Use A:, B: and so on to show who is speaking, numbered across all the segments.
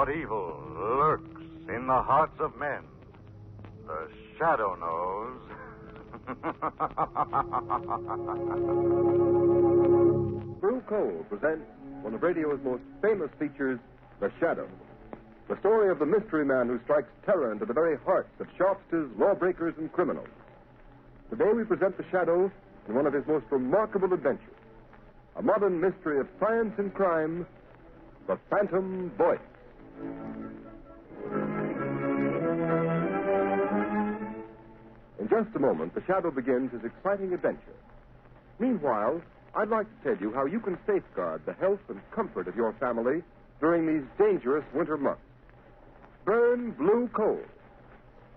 A: what evil lurks in the hearts of men, the Shadow knows.
B: Blue Coal presents one of radio's most famous features, The Shadow. The story of the mystery man who strikes terror into the very hearts of shopsters, lawbreakers, and criminals. Today we present The Shadow in one of his most remarkable adventures. A modern mystery of science and crime, The Phantom Voice. In just a moment, The Shadow begins his exciting adventure. Meanwhile, I'd like to tell you how you can safeguard the health and comfort of your family during these dangerous winter months. Burn Blue Coal.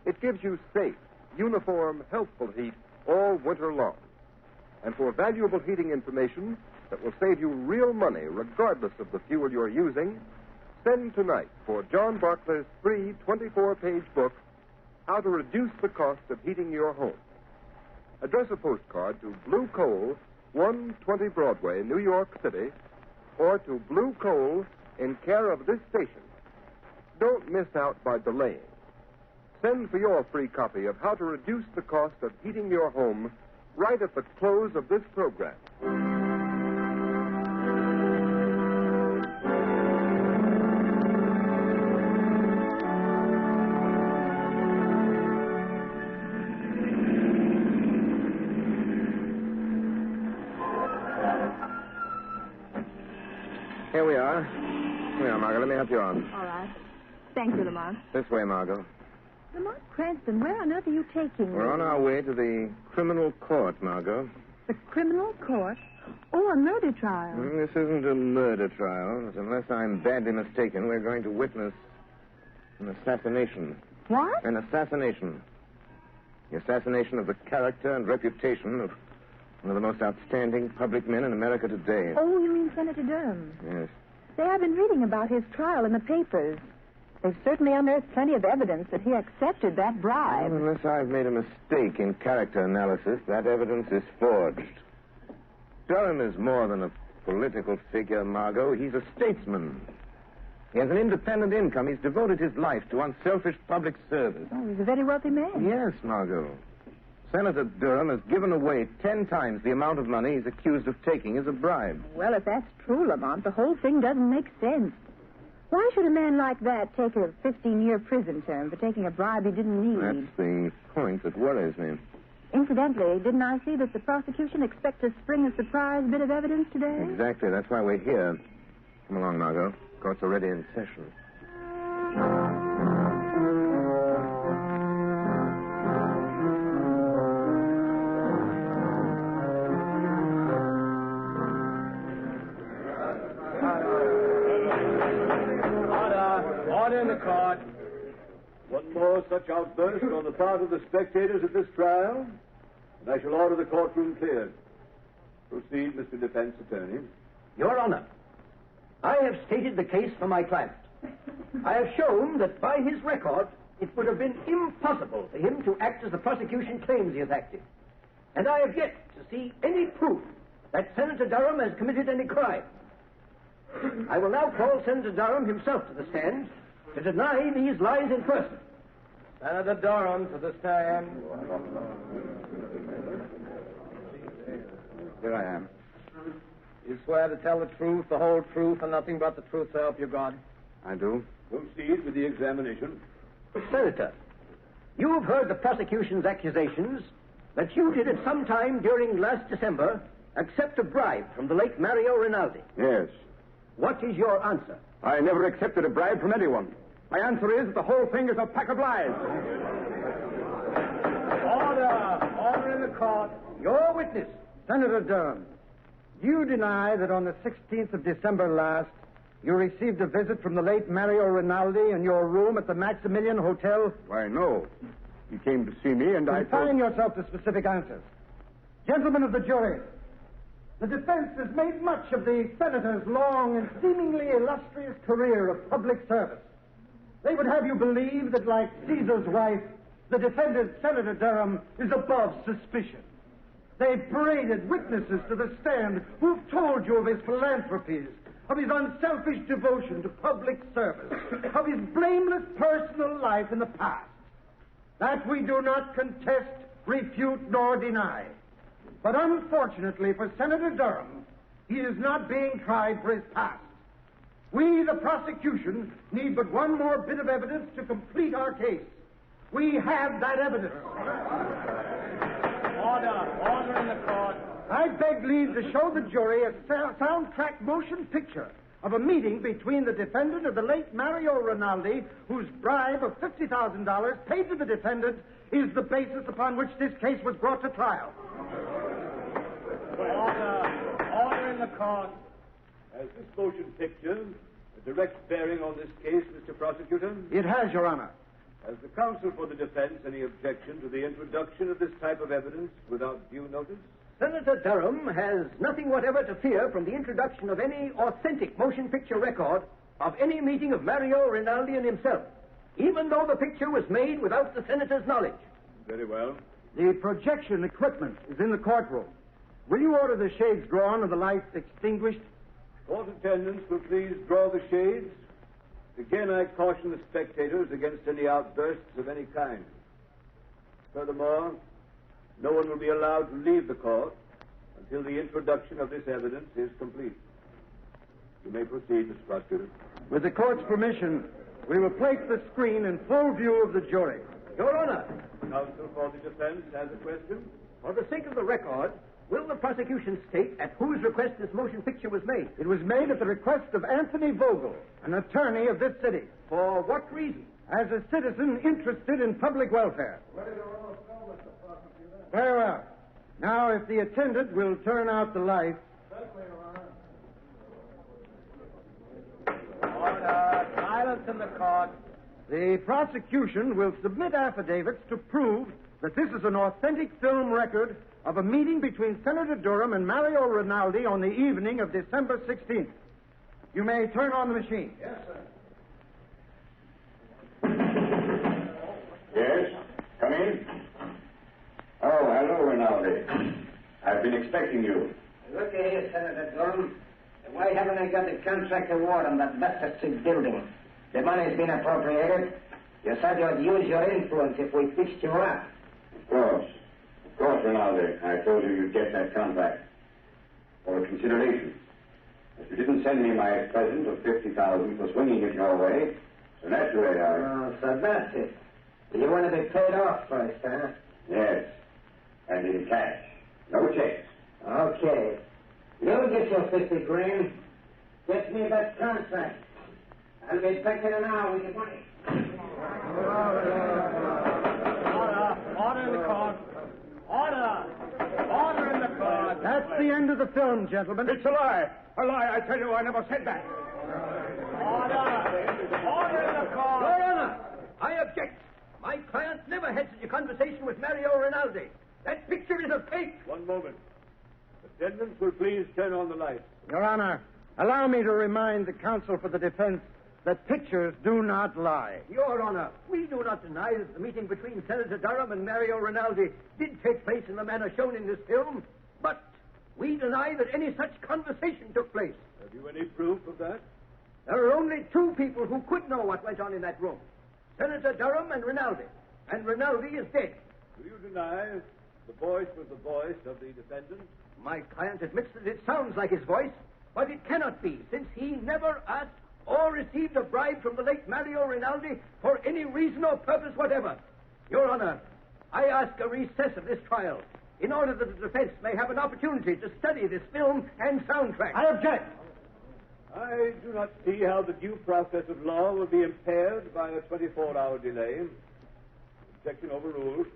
B: It gives you safe, uniform, healthful heat all winter long. And for valuable heating information that will save you real money regardless of the fuel you're using, send tonight for John Barclay's free 24-page book, How to Reduce the Cost of Heating Your Home. Address a postcard to Blue Coal, 120 Broadway, New York City, or to Blue Coal in care of this station. Don't miss out by delaying. Send for your free copy of How to Reduce the Cost of Heating Your Home right at the close of this program.
C: Here we are, Margo. Let me help you on.
D: All right. Thank you, Lamont.
C: This way, Margo.
D: Lamont Cranston, where on earth are you taking me?
C: We're on our way to the criminal court, Margo.
D: The criminal court? Oh, a murder trial.
C: This isn't a murder trial. But unless I'm badly mistaken, we're going to witness an assassination.
D: What?
C: An assassination. The assassination of the character and reputation of one of the most outstanding public men in America today.
D: Oh, you mean Senator Durham?
C: Yes.
D: Say, I've been reading about his trial in the papers. They've certainly unearthed plenty of evidence that he accepted that bribe.
C: Unless I've made a mistake in character analysis, that evidence is forged. Durham is more than a political figure, Margo. He's a statesman. He has an independent income. He's devoted his life to unselfish public service.
D: Oh, he's a very wealthy man.
C: Yes, Margo. Senator Durham has given away 10 times the amount of money he's accused of taking as a bribe.
D: Well, if that's true, Lamont, the whole thing doesn't make sense. Why should a man like that take a 15-year prison term for taking a bribe he didn't need?
C: That's the point that worries me.
D: Incidentally, didn't I see that the prosecution expects to spring a surprise bit of evidence today?
C: Exactly. That's why we're here. Come along, Margo. Court's already in session.
E: Order in the court. One more such outburst on the part of the spectators at this trial, and I shall order the courtroom cleared. Proceed, Mr. Defense Attorney.
F: Your Honor, I have stated the case for my client. I have shown that by his record, it would have been impossible for him to act as the prosecution claims he has acted. And I have yet to see any proof that Senator Durham has committed any crime. I will now call Senator Durham himself to the stand to deny these lies in person.
E: Senator Durham to the stand.
C: Here I am.
E: You swear to tell the truth, the whole truth, and nothing but the truth, so help you God?
C: I do.
E: Proceed with the examination.
F: Senator, you have heard the prosecution's accusations that you did at some time during last December accept a bribe from the late Mario Rinaldi.
C: Yes.
F: What is your answer?
C: I never accepted a bribe from anyone. My answer is the whole thing is a pack of lies.
E: Order! Order in the court.
F: Your witness.
G: Senator Durham, you deny that on the 16th of December last, you received a visit from the late Mario Rinaldi in your room at the Maximilian Hotel?
C: Why, no. He came to see me, and
G: Confine yourself to specific answers. Gentlemen of the jury, the defense has made much of the senator's long and seemingly illustrious career of public service. They would have you believe that, like Caesar's wife, the defendant, Senator Durham, is above suspicion. They paraded witnesses to the stand who've told you of his philanthropies, of his unselfish devotion to public service, of his blameless personal life in the past. That we do not contest, refute, nor deny. But unfortunately for Senator Durham, he is not being tried for his past. We, the prosecution, need but one more bit of evidence to complete our case. We have that evidence.
H: Order in the court.
G: I beg leave to show the jury a soundtrack motion picture of a meeting between the defendant and the late Mario Rinaldi, whose bribe of $50,000 paid to the defendant is the basis upon which this case was brought to trial.
H: Order in the court.
E: Has this motion picture a direct bearing on this case, Mr. Prosecutor?
G: It has, Your Honor.
E: Has the counsel for the defense any objection to the introduction of this type of evidence without due notice?
F: Senator Durham has nothing whatever to fear from the introduction of any authentic motion picture record of any meeting of Mario Rinaldi and himself, even though the picture was made without the senator's knowledge.
E: Very well.
G: The projection equipment is in the courtroom. Will you order the shades drawn and the lights extinguished?
E: Court attendants will please draw the shades. Again, I caution the spectators against any outbursts of any kind. Furthermore, no one will be allowed to leave the court until the introduction of this evidence is complete. You may proceed, Mr. Prosecutor.
G: With the court's permission, we will place the screen in full view of the jury.
F: Your Honor,
E: Counsel for the defense has a question.
F: for the sake of the record, will the prosecution state at whose request this motion picture was made?
G: It was made at the request of Anthony Vogel, an attorney of this city.
F: For what reason?
G: As a citizen interested in public welfare. Very well. Now, if the attendant will turn out the lights.
H: Order. Silence in the court.
G: The prosecution will submit affidavits to prove that this is an authentic film record of a meeting between Senator Durham and Mario Rinaldi on the evening of December 16th. You may turn on the machine.
E: Yes, sir.
I: Yes? Come in. Oh, hello, Rinaldi. I've been expecting you.
J: Look here, Senator Durham. Why haven't I got the contract award on that Leicester Street building? The money's been appropriated. You said you'd use your influence if we fixed you up.
I: Of course, Rinaldi. I told you you'd get that contract. For a consideration. If you didn't send me my present of $50,000 for swinging it your way, so naturally I...
J: Oh, so that's it. You want to be paid off first, huh?
I: Yes. And in cash. No checks.
J: Okay. You'll get your 50 grand. Get me that contract. I'll be back in an hour with the money.
H: Order in the court. Order in the court.
G: That's the end of the film, gentlemen.
E: It's a lie. A lie. I tell you, I never said that.
H: Order in the court.
F: Your Honor, I object. My client never had such a conversation with Mario Rinaldi. That picture is a fake.
E: One moment. Attendants will please turn on the lights.
G: Your Honor, allow me to remind the counsel for the defense that pictures do not lie.
F: Your Honor, we do not deny that the meeting between Senator Durham and Mario Rinaldi did take place in the manner shown in this film, but we deny that any such conversation took place.
E: Have you any proof of that?
F: There are only two people who could know what went on in that room. Senator Durham and Rinaldi. And Rinaldi is dead.
E: Do you deny the voice was the voice of the defendant?
F: My client admits that it sounds like his voice, but it cannot be, since he never asked or received a bribe from the late Mario Rinaldi for any reason or purpose whatever. Your Honor, I ask a recess of this trial in order that the defense may have an opportunity to study this film and soundtrack.
G: I object.
E: I do not see how the due process of law will be impaired by a 24-hour delay. Objection overruled.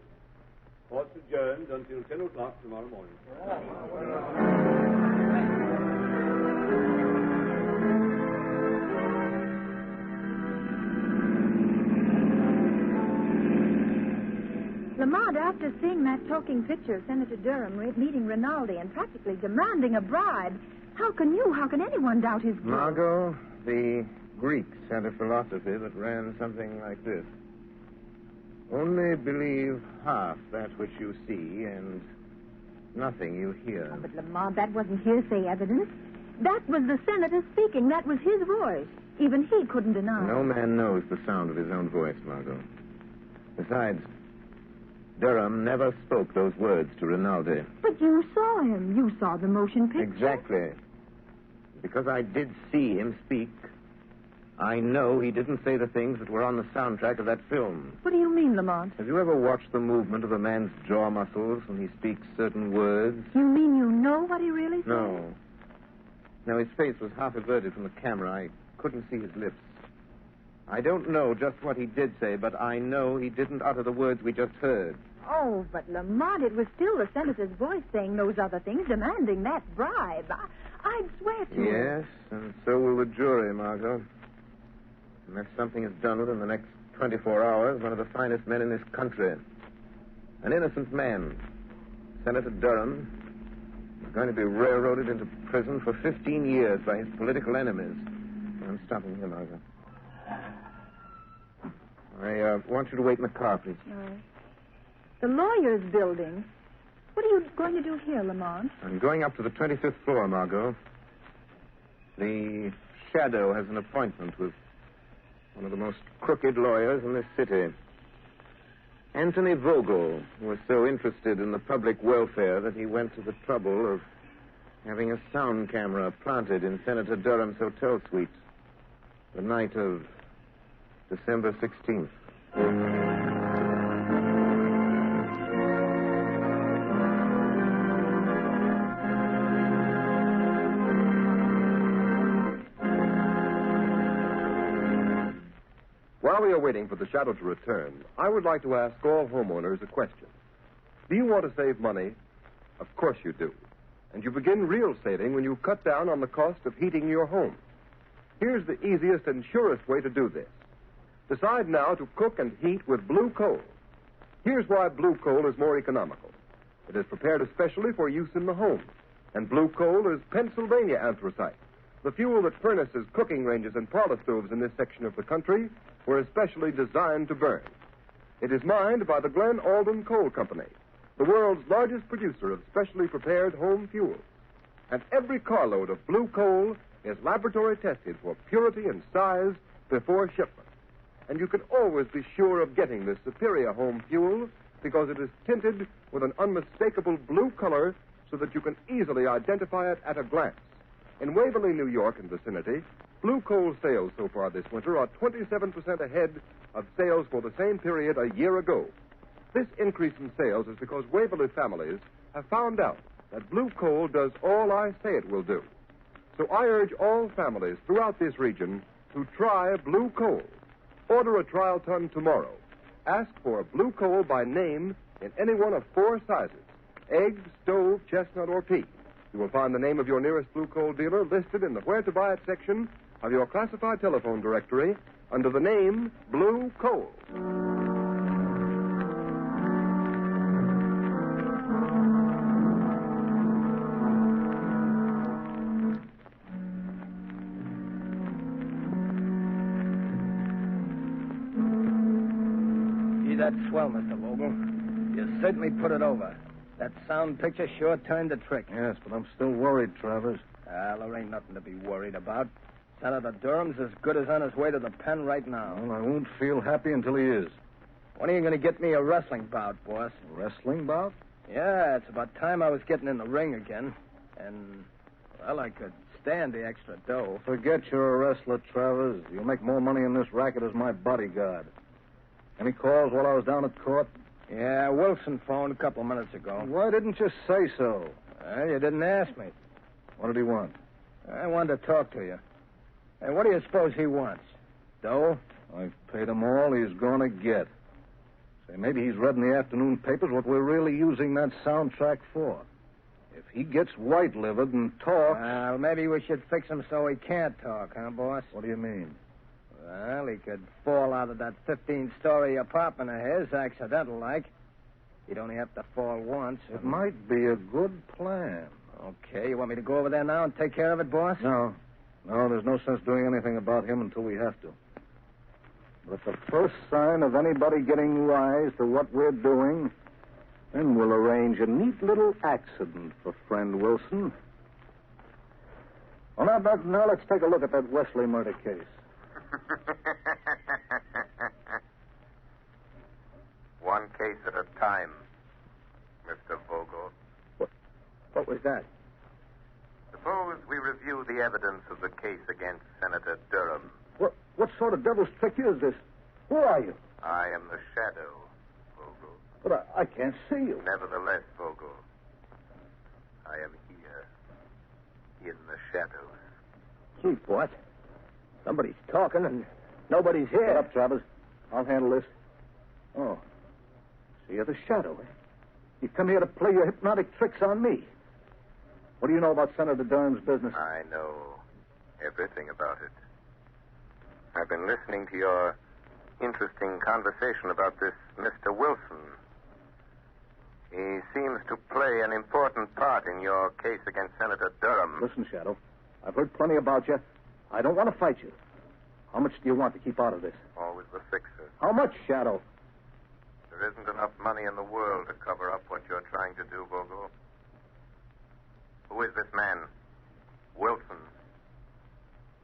E: Court's adjourned until 10 o'clock tomorrow morning.
D: Lamont, after seeing that talking picture of Senator Durham meeting Rinaldi and practically demanding a bribe, how can anyone doubt his guilt?
C: Margo, the Greeks had a philosophy that ran something like this. Only believe half that which you see and nothing you hear.
D: Oh, but Lamont, that wasn't hearsay evidence. That was the senator speaking. That was his voice. Even he couldn't deny it.
C: No man knows the sound of his own voice, Margo. Besides, Durham never spoke those words to Rinaldi.
D: But you saw him. You saw the motion picture.
C: Exactly. Because I did see him speak, I know he didn't say the things that were on the soundtrack of that film.
D: What do you mean, Lamont?
C: Have you ever watched the movement of a man's jaw muscles when he speaks certain words?
D: You mean you know what he really said?
C: No. No, his face was half averted from the camera. I couldn't see his lips. I don't know just what he did say, but I know he didn't utter the words we just heard.
D: Oh, but Lamont, it was still the senator's voice saying those other things, demanding that bribe. I'd swear to it.
C: Yes, and so will the jury, Margo. Unless something is done within the next 24 hours, one of the finest men in this country, an innocent man, Senator Durham, is going to be railroaded into prison for 15 years by his political enemies. I'm stopping here, Margo. I want you to wait in the car, please.
D: All right. The lawyer's building. What are you going to do here, Lamont?
C: I'm going up to the 25th floor, Margo. The Shadow has an appointment with one of the most crooked lawyers in this city. Anthony Vogel, who was so interested in the public welfare that he went to the trouble of having a sound camera planted in Senator Durham's hotel suite the night of December 16th.
B: While we are waiting for the Shadow to return, I would like to ask all homeowners a question. Do you want to save money? Of course you do. And you begin real saving when you cut down on the cost of heating your home. Here's the easiest and surest way to do this. Decide now to cook and heat with blue coal. Here's why blue coal is more economical. It is prepared especially for use in the home. And blue coal is Pennsylvania anthracite, the fuel that furnaces, cooking ranges, and parlor stoves in this section of the country were especially designed to burn. It is mined by the Glen Alden Coal Company, the world's largest producer of specially prepared home fuels. And every carload of blue coal is laboratory tested for purity and size before shipment. And you can always be sure of getting this superior home fuel because it is tinted with an unmistakable blue color so that you can easily identify it at a glance. In Waverly, New York and vicinity, blue coal sales so far this winter are 27% ahead of sales for the same period a year ago. This increase in sales is because Waverly families have found out that blue coal does all I say it will do. So I urge all families throughout this region to try blue coal. Order a trial ton tomorrow. Ask for blue coal by name in any one of 4 sizes: egg, stove, chestnut, or pea. You will find the name of your nearest blue coal dealer listed in the Where to Buy It section of your classified telephone directory under the name Blue Coal.
F: Gee, that's swell, Mr. Vogel. You certainly put it over. That sound picture sure turned the trick.
E: Yes, but I'm still worried, Travers.
F: Well, there ain't nothing to be worried about. Senator Durham's as good as on his way to the pen right now.
E: Well, I won't feel happy until he is.
F: When are you going to get me a wrestling bout, boss?
E: A wrestling bout?
F: Yeah, it's about time I was getting in the ring again. And, well, I could stand the extra dough.
E: Forget you're a wrestler, Travers. You'll make more money in this racket as my bodyguard. Any calls while I was down at court?
F: Yeah, Wilson phoned a couple of minutes ago.
E: Why didn't you say so?
F: Well, you didn't ask me.
E: What did he want?
F: I wanted to talk to you. Hey, what do you suppose he wants? Dough?
E: I've paid him all he's going to get. Say, maybe he's read in the afternoon papers what we're really using that soundtrack for. If he gets white-livered and talks...
F: Well, maybe we should fix him so he can't talk, huh, boss?
E: What do you mean?
F: Well, he could fall out of that 15-story apartment of his, accidental-like. He'd only have to fall once.
E: It might be a good plan.
F: Okay, you want me to go over there now and take care of it, boss?
E: No, there's no sense doing anything about him until we have to. But at the first sign of anybody getting wise to what we're doing, then we'll arrange a neat little accident for friend Wilson.
G: Well, now let's take a look at that Wesley murder case.
C: One case at a time, Mr. Vogel.
F: What was that?
C: Suppose we review the evidence of the case against Senator Durham.
G: What sort of devil's trick is this? Who are you?
C: I am the shadow, Vogel.
G: But I can't see you.
C: Nevertheless, Vogel, I am here, in the shadows.
F: Gee, what? Somebody's talking and nobody's here.
G: Shut up, Travers. I'll handle this. Oh. So you're the shadow, eh? You come here to play your hypnotic tricks on me. What do you know about Senator Durham's business?
C: I know everything about it. I've been listening to your interesting conversation about this Mr. Wilson. He seems to play an important part in your case against Senator Durham.
G: Listen, Shadow, I've heard plenty about you. I don't want to fight you. How much do you want to keep out of this?
C: Always the fixer.
G: How much, Shadow?
C: There isn't enough money in the world to cover up what you're trying to do, Vogel. Who is this man? Wilson.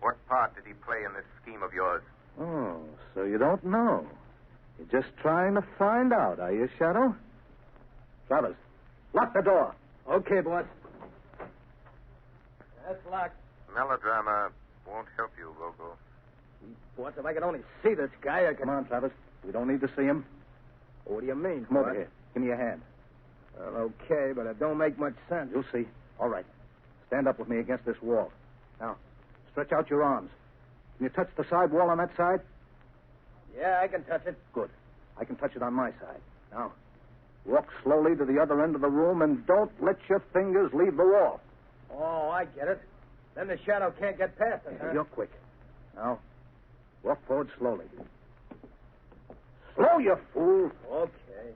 C: What part did he play in this scheme of yours?
G: Oh, so you don't know. You're just trying to find out, are you, Shadow? Travers, lock the door.
F: Okay, boss.
H: That's locked.
C: Melodrama won't help you, Vogel.
F: Boss, if I could only see this guy, I could...
G: Come on, Travers. We don't need to see him.
F: What do you mean?
G: Come over here. Give me your hand.
F: Well, okay, but it don't make much sense.
G: You'll see. All right. Stand up with me against this wall. Now, stretch out your arms. Can you touch the side wall on that side?
F: Yeah, I can touch it.
G: Good. I can touch it on my side. Now, walk slowly to the other end of the room and don't let your fingers leave the wall.
F: Oh, I get it. Then the shadow can't get past it, huh?
G: You're quick. Now, walk forward slowly. Slow, you fool.
F: Okay.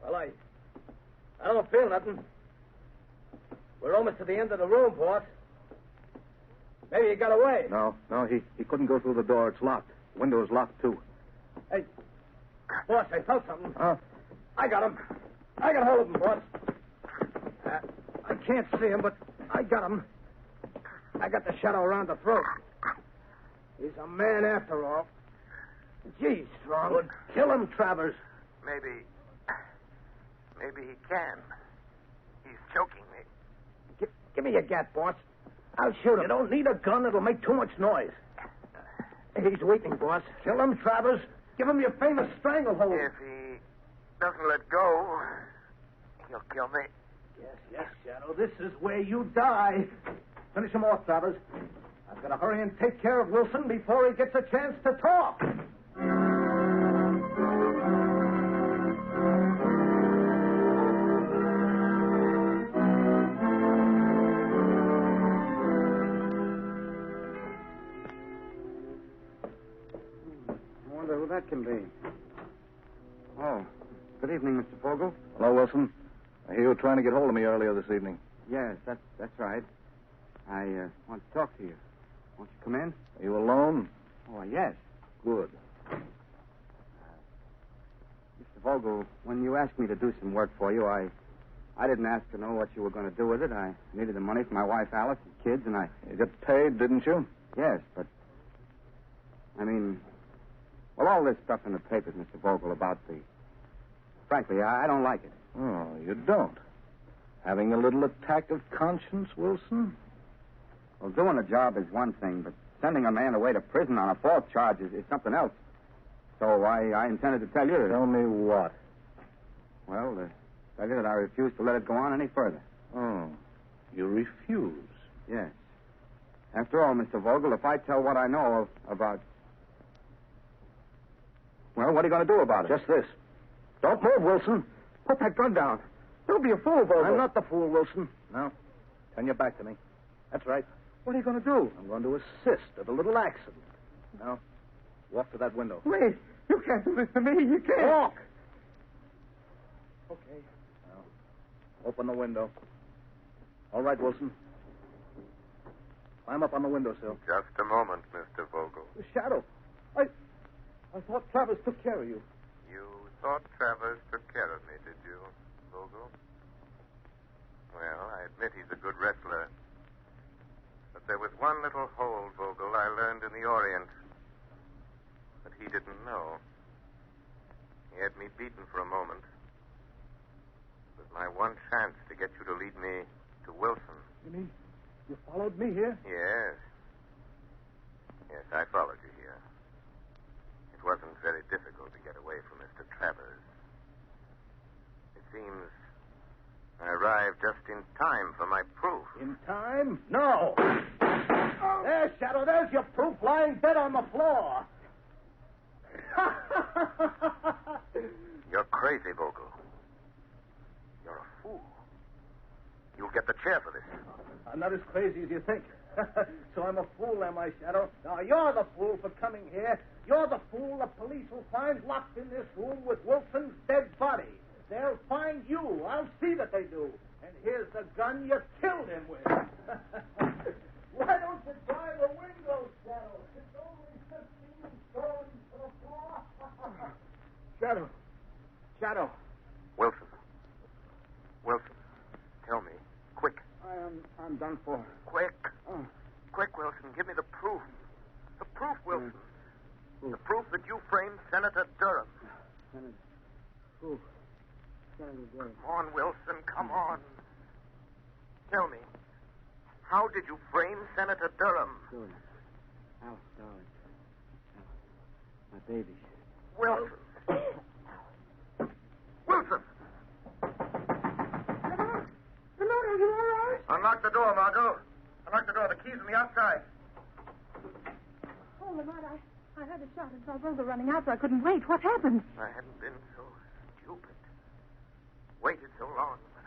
F: Well, I don't feel nothing. We're almost to the end of the room, boss. Maybe he got away.
G: No, he couldn't go through the door. It's locked. The window is locked, too.
F: Hey, boss, I felt something.
G: Huh?
F: I got him. I got hold of him, boss. I can't see him, but I got him. I got the shadow around the throat. He's a man after all. Gee, Strong.
G: Good. Kill him, Travers.
C: Maybe he can. He's choking me.
F: Give me your gat, boss. I'll shoot him.
G: You don't need a gun. It'll make too much noise.
F: He's weakening, boss.
G: Kill him, Travers. Give him your famous stranglehold.
C: If he doesn't let go, he'll kill me.
G: Yes, Shadow. This is where you die. Finish him off, Travers. I've got to hurry and take care of Wilson before he gets a chance to talk.
K: I wonder who that can be. Oh, good evening, Mr. Vogel.
G: Hello, Wilson. I hear you were trying to get hold of me earlier this evening.
K: Yes, that's right. I want to talk to you. Won't you come in?
G: Are you alone?
K: Oh, yes.
G: Good.
K: Mr. Vogel, when you asked me to do some work for you, I didn't ask to know what you were going to do with it. I needed the money for my wife, Alice, and kids, and
G: You got paid, didn't you?
K: Yes, but... I mean... Well, all this stuff in the papers, Mr. Vogel, about the... Frankly, I don't like it.
G: Oh, you don't? Having a little attack of conscience, Wilson?
K: Well, doing a job is one thing, but sending a man away to prison on a false charge is something else. So I intended to tell you that...
G: Tell me what?
K: Well, tell you that I refuse to let it go on any further.
G: Oh, you refuse?
K: Yes. After all, Mr. Vogel, if I tell what I know about... Well, what are you going to do about it?
G: Just this. Don't move, Wilson.
F: Put that gun down. Don't be a fool, Vogel.
G: I'm not the fool, Wilson. Now, turn your back to me. That's right.
F: What are you going to do?
G: I'm going to assist at a little accident. Now, walk to that window.
F: Wait. You can't do this to me. You can't.
G: Walk.
F: Okay.
G: Now, open the window. All right, Wilson. Climb up on the windowsill.
C: Just a moment, Mr. Vogel.
G: The shadow. I thought Travers took care of you.
C: You thought Travers took care of me, did you, Vogel? Well, I admit he's a good wrestler. But there was one little hold, Vogel, I learned in the Orient. But he didn't know. He had me beaten for a moment. It was my one chance to get you to lead me to Wilson.
G: You mean you followed me here?
C: Yes. Yes, I followed you here. It wasn't very difficult to get away from Mr. Travers. It seems I arrived just in time for my proof.
F: In time? No. There, Shadow, there's your proof lying dead on the floor.
C: You're crazy, Vogel. You're a fool. You'll get the chair for this.
F: I'm not as crazy as you think. So I'm a fool, am I, Shadow? Now, you're the fool for coming here. You're the fool the police will find locked in this room with Wilson's dead body. They'll find you. I'll see that they do. And here's the gun you killed him with. Why don't you try the window, Shadow? It's only 15 stories to the floor.
K: Shadow. Shadow.
C: Wilson. Wilson, tell me. Quick.
K: I'm done for.
C: Quick.
K: Oh.
C: Quick, Wilson. Give me the proof. The proof, Wilson. The proof that you framed Senator Durham.
K: Senator. Proof. Senator Durham.
C: Come on, Wilson. Come on. Tell me. How did you frame Senator Durham?
K: Sure. Alice, darling. My baby.
C: Wilson. Wilson!
D: Lamont, are you all right?
C: Unlock the door, Margo. Unlock the door. The key's on the outside.
D: Oh, Lamont, I heard a shot and saw Vogel running out, so I couldn't wait. What happened?
C: I hadn't been so stupid. Waited so long, but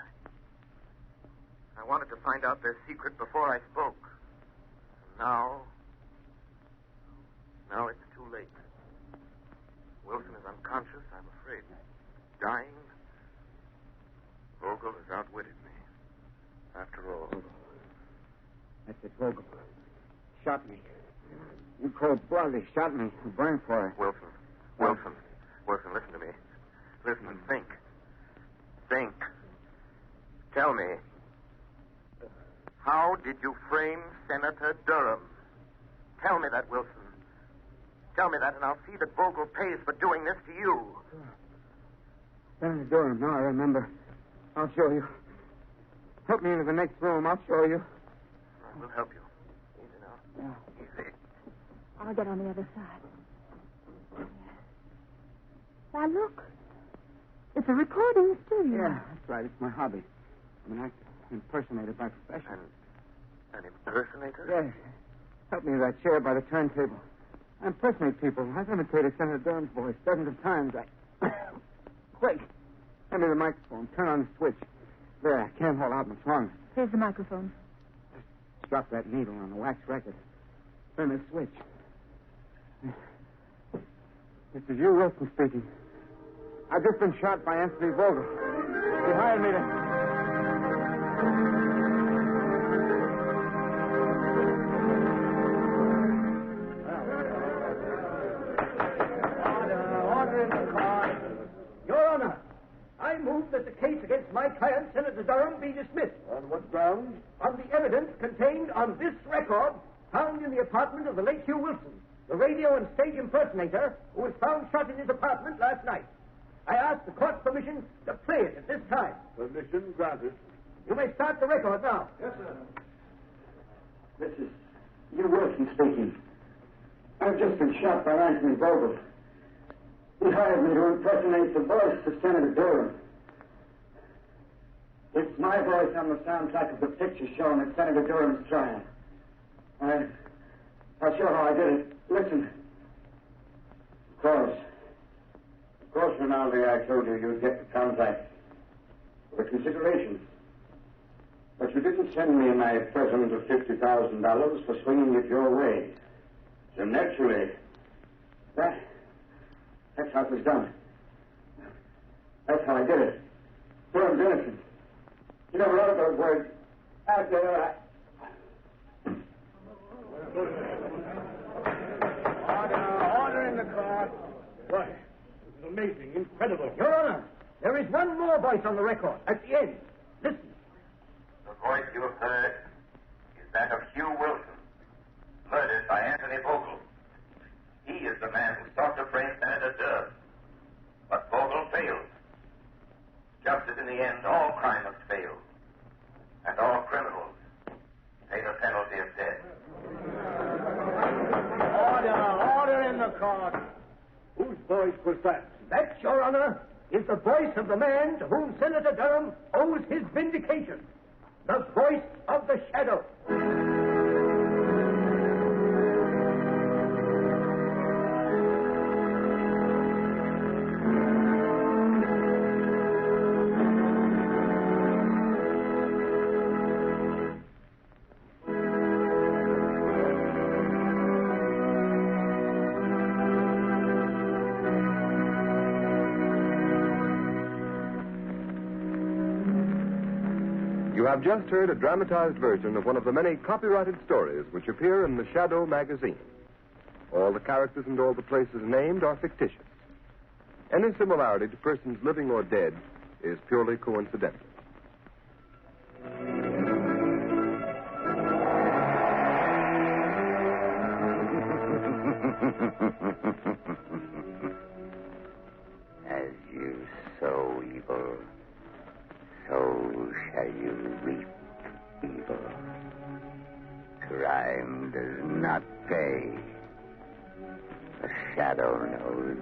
C: I wanted to find out their secret before I spoke. And now it's too late. Wilson is unconscious, I'm afraid. Dying. Vogel has outwitted me. After all.
K: That's it, Vogel. Shot me. You cold-bloodedly shot me. You burned for it.
C: Wilson, listen to me. Listen and think. Think. Tell me. How did you frame Senator Durham? Tell me that, Wilson. Tell me that, and I'll see that Vogel pays for doing this to you.
K: Senator Durham, now I remember. I'll show you. Help me into the next room. I'll show you.
C: I will help you. Easy now.
K: Yeah.
C: Easy.
D: I'll get on the other side. Why, look. It's a recording studio.
K: Yeah, that's right. It's my hobby. I'm an actor. Impersonator by profession.
C: An impersonator?
K: Yes. Help me to that chair by the turntable. I impersonate people. I've imitated Senator Durham's voice dozens of times. Quick. Hand me the microphone. Turn on the switch. There, I can't hold out much longer.
D: Here's the microphone.
K: Just drop that needle on the wax record. Turn the switch. This is you, Wilson, speaking. I've just been shot by Anthony Vogel. He hired me to...
F: Order in the court. Your Honor, I move that the case against my client, Senator Durham, be dismissed.
E: On what grounds?
F: On the evidence contained on this record found in the apartment of the late Hugh Wilson, the radio and stage impersonator who was found shot in his apartment last night. I ask the court's permission to play it at this time.
E: Permission granted.
F: You may start the record now.
E: Yes, sir.
J: This is Hugh Wilson speaking. I've just been shot by Anthony Vogel. He hired me to impersonate the voice of Senator Durham. It's my voice on the soundtrack of the picture shown at Senator Durham's trial. I'll show how I did it. Listen.
I: Of course, Rinaldi, I told you you'd get the contract for the consideration. But you didn't send me my present of $50,000 for swinging it your way. So naturally, that's how it was done. That's how I did it. Durham's innocent. You never heard those words.
H: Order in the court.
E: Why, this is amazing, incredible.
F: Your Honor, there is one more voice on the record at the end. Listen.
C: The voice you have heard is
L: that of Hugh Wilson, murdered by Anthony Vogel. He is the man who sought to frame Senator Durham. But Vogel failed. Just as in the end all crime must fail, and all criminals pay the penalty of death.
H: Order in the court.
E: Whose voice was that?
F: That, Your Honor, is the voice of the man to whom Senator Durham owes his vindication. The voice of the shadow.
B: You have just heard a dramatized version of one of the many copyrighted stories which appear in the Shadow magazine. All the characters and all the places named are fictitious. Any similarity to persons living or dead is purely coincidental.
M: As you sow evil, so shall you reap evil. Crime does not pay. The shadow knows.